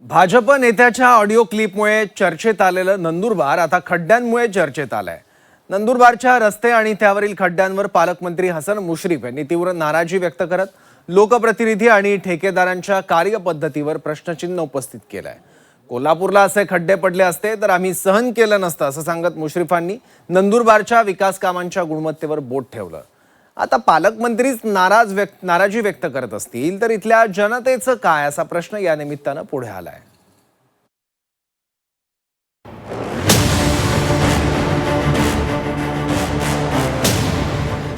भाजप नेत्याच्या ऑडिओ क्लिपमुळे चर्चेत आलेलं नंदुरबार आता खड्ड्यांमुळे चर्चेत आलंय। नंदुरबारच्या रस्ते आणि त्यावरील खड्ड्यांवर पालकमंत्री हसन मुश्रीफ यांनी तीव्र नाराजी व्यक्त करत लोकप्रतिनिधी आणि ठेकेदारांच्या कार्यपद्धतीवर प्रश्नचिन्ह उपस्थित केलंय। कोल्हापूरला असे खड्डे पडले असते तर आम्ही सहन केलं नसतं असं सांगत मुश्रीफांनी नंदुरबारच्या विकास कामांच्या गुणवत्तेवर बोट ठेवलं। आता पालकमंत्रीच नाराजी व्यक्त करत असतील तर इथल्या जनतेचं काय असा प्रश्न या निमित्तानं पुढे आलाय।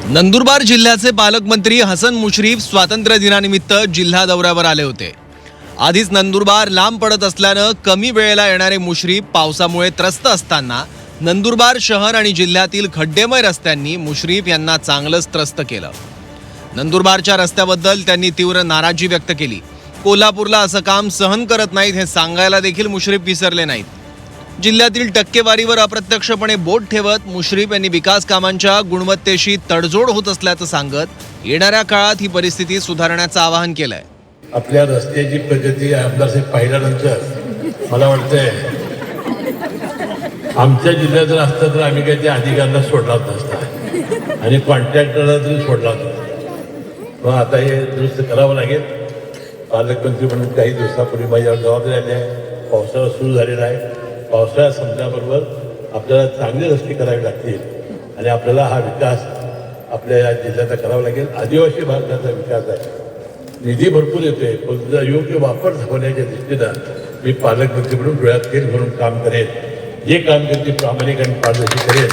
नंदुरबार जिल्ह्याचे पालकमंत्री हसन मुश्रीफ स्वातंत्र्य दिनानिमित्त जिल्हा दौऱ्यावर आले होते। आधीच नंदुरबार लांब पडत असल्यानं कमी वेळेला येणारे मुश्रीफ पावसामुळे त्रस्त असताना नंदुरबार शहर आणि जिल्ह्यातील खड्डेमय रस्त्यांनी मुश्रीफ यांना चांगलंच त्रस्त केलं। नंदुरबारच्या रस्त्याबद्दल त्यांनी तीव्र नाराजी व्यक्त केली। कोल्हापूरला असं काम सहन करत नाहीत हे सांगायला देखील मुश्रीफ विसरले नाहीत। जिल्ह्यातील टक्केवारीवर अप्रत्यक्षपणे बोट ठेवत मुश्रीफ यांनी विकास कामांच्या गुणवत्तेशी तडजोड होत असल्याचं सांगत येणाऱ्या काळात ही परिस्थिती सुधारण्याचं आवाहन केलंय। आपल्या रस्त्याची प्रगती आमदारसाहेब पाहिल्यानंतर मला वाटतंय आमच्या जिल्ह्यात जर असतं तर आम्ही काही त्या अधिकाऱ्यांना सोडलाच नसता आणि कॉन्ट्रॅक्टरला तरी सोडला नसता। मग आता हे दुरुस्त करावं लागेल। पालकमंत्री म्हणून काही दिवसापूर्वी माझ्यावर जबाबदारी आली आहे। पावसाळा सुरू झालेला आहे। पावसाळा संपल्याबरोबर आपल्याला चांगले रस्ते करावे लागतील आणि आपल्याला हा विकास आपल्या या जिल्ह्याचा करावा लागेल। आदिवासी भागाचा विकास आहे, निधी भरपूर येतोय, पण त्याचा योग्य वापर होण्याच्या दृष्टीनं मी पालकमंत्री म्हणून डोळ्यात तेल भरून काम करेन। जे काम करते प्रामाणिक आणि पारदर्शी करेन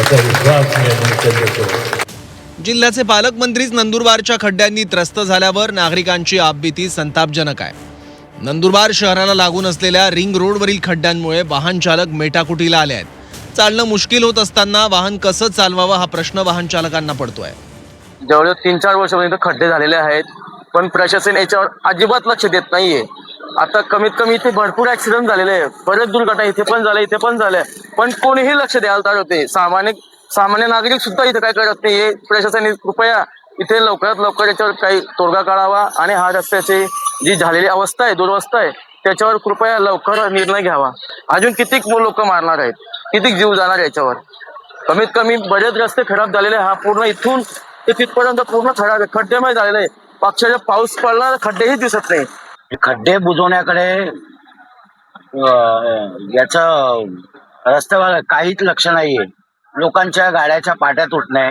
असा विश्वास मी करतो। जिल्ह्याचे पालकमंत्रीच नंदुरबारच्या खड्ड्यांनी त्रस्त झाल्यावर नागरिकांची आपबीती संतापजनक आहे। नंदुरबार शहराला लागून असलेल्या रिंग रोडवरील खड्ड्यांमुळे वाहन चालक मेटाकुटीला आले आहेत। चालणं मुश्किल होत असताना वाहन कसं चालवावं हा प्रश्न वाहन चालकांना पडतोय। जवळजवळ 3-4 वर्षापर्यंत खड्डे झालेले आहेत, पण प्रशासन याच्यावर अजिबात लक्ष देत नाहीये। आता कमीत कमी इथे भरपूर ऍक्सिडेंट झालेले आहे, बरेच दुर्घटना इथे पण झाल्या, इथे पण झाल्या, पण कोणीही लक्ष द्यायला तयार होते। सामान्य नागरिक सुद्धा इथे काय करत नाहीये। प्रशासनाने कृपया इथे लवकरात लवकर याच्यावर काही तोडगा काढावा आणि हा रस्त्याची जी झालेली अवस्था आहे, दुरवस्था आहे, त्याच्यावर कृपया लवकर निर्णय घ्यावा। अजून कितीक लोक मारणार आहेत, कितीक जीव जाणार याच्यावर। कमीत कमी बरेच रस्ते खराब झालेले, हा पूर्ण इथून ते तिथपर्यंत पूर्ण खड्डेमय झालेले आहे। अक्षरशः पाऊस पडला खड्डेही दिसत नाही। खड्डे बुजवण्याकडे याचं रस्त्यावर काहीच लक्ष नाहीये। लोकांच्या गाड्याच्या पाट्या तुटणे,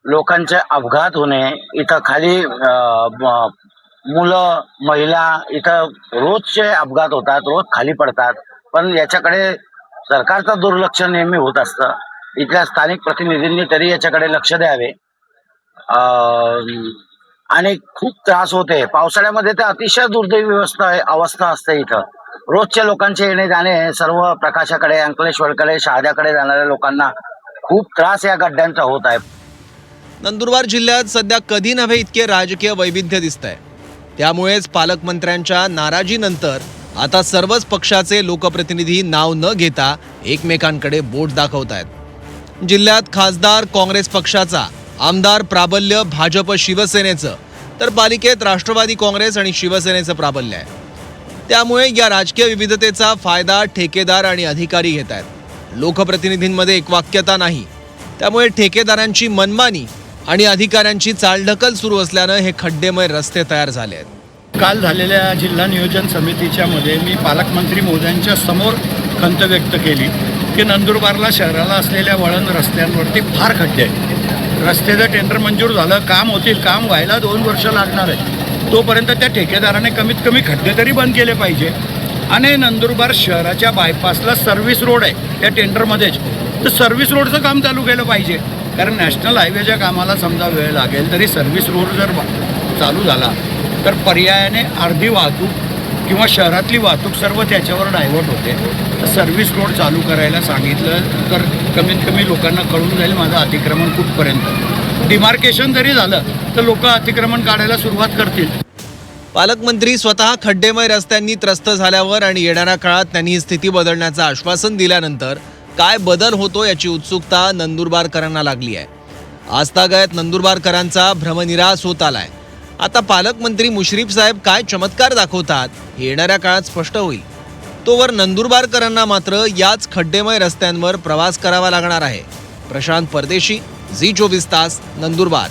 लोकांचे अपघात होणे, इथं खाली मुलं महिला इथं रोजचे अपघात होतात, रोज खाली पडतात, पण याच्याकडे सरकारचं दुर्लक्ष नेहमी होत असतं। इथल्या स्थानिक प्रतिनिधींनी तरी याच्याकडे लक्ष द्यावे। आणि खूप त्रास होते पावसाळ्यामध्ये, तर अतिशय दुर्दैवी अवस्था असते। इथं रोजच्या लोकांचे येणे जाणे, सर्व प्रकाशाकडे, अंकलेश्वरकडे, शहाद्याकडे जाणाऱ्या लोकांना खूप त्रास या गड्ड्यांचा होत आहे। नंदुरबार जिल्ह्यात सध्या कधी नव्हे इतके राजकीय वैविध्य दिसतंय। त्यामुळेच पालकमंत्र्यांच्या नाराजीनंतर आता सर्वच पक्षाचे लोकप्रतिनिधी नाव न घेता एकमेकांकडे बोट दाखवतायत। जिल्ह्यात खासदार काँग्रेस पक्षाचा, आमदार प्राबल्य भाजप शिवसेनेचं, तर पालिकेत राष्ट्रवादी काँग्रेस आणि शिवसेनेचं प्राबल्य आहे। त्यामुळे या राजकीय विविधतेचा फायदा ठेकेदार आणि अधिकारी घेत आहेत। लोकप्रतिनिधींमध्ये एकवाक्यता नाही, त्यामुळे ठेकेदारांची मनमानी आणि अधिकाऱ्यांची चालढकल सुरू असल्यानं हे खड्डेमय रस्ते तयार झाले आहेत। काल झालेल्या जिल्हा नियोजन समितीच्या मध्ये मी पालकमंत्री महोदयांच्या समोर खंत व्यक्त केली की नंदुरबारला शहराला असलेल्या वळण रस्त्यांवरती फार खड्डे आहेत। रस्त्याचं टेंडर मंजूर झालं, काम होतील, काम व्हायला 2 वर्ष लागणार आहे। तोपर्यंत त्या ठेकेदाराने कमीत कमी खड्डे तरी बंद केले पाहिजे। आणि नंदुरबार शहराच्या बायपासला सर्व्हिस रोड आहे त्या टेंडरमध्येच, तर सर्व्हिस रोडचं काम चालू केलं पाहिजे। कारण नॅशनल हायवेच्या कामाला समजा वेळ लागेल, तरी सर्व्हिस रोड जर चालू झाला तर पर्यायाने अर्धी वाहतूक किंवा शहरातली वाहतूक सर्व त्याच्यावर डायव्हर्ट होते। तर सर्व्हिस रोड चालू करायला सांगितलं तर कमीत कमी लोकांना कळून जाईल माझं अतिक्रमण कुठपर्यंत। डिमार्केशन जरी झालं तर लोक अतिक्रमण काढायला सुरुवात करतील। पालकमंत्री स्वतः खड्डेमय रस्त्यांनी त्रस्त झाल्यावर आणि येणाऱ्या काळात त्यांनी ही स्थिती बदलण्याचं आश्वासन दिल्यानंतर काय बदल होतो याची उत्सुकता नंदुरबारकरांना लागली आहे। आजतागायत नंदुरबारकरांचा भ्रमनिरास होत आलाय। आता पालकमंत्री मुश्रीफ साहेब काय चमत्कार दाखवतात हे येणाऱ्या काळात स्पष्ट होईल. तोवर नंदुरबारकरांना मात्र याच खड्डेमय रस्त्यांवर प्रवास करावा लागणार आहे. प्रशांत परदेशी, झी 24 तास, नंदुरबार.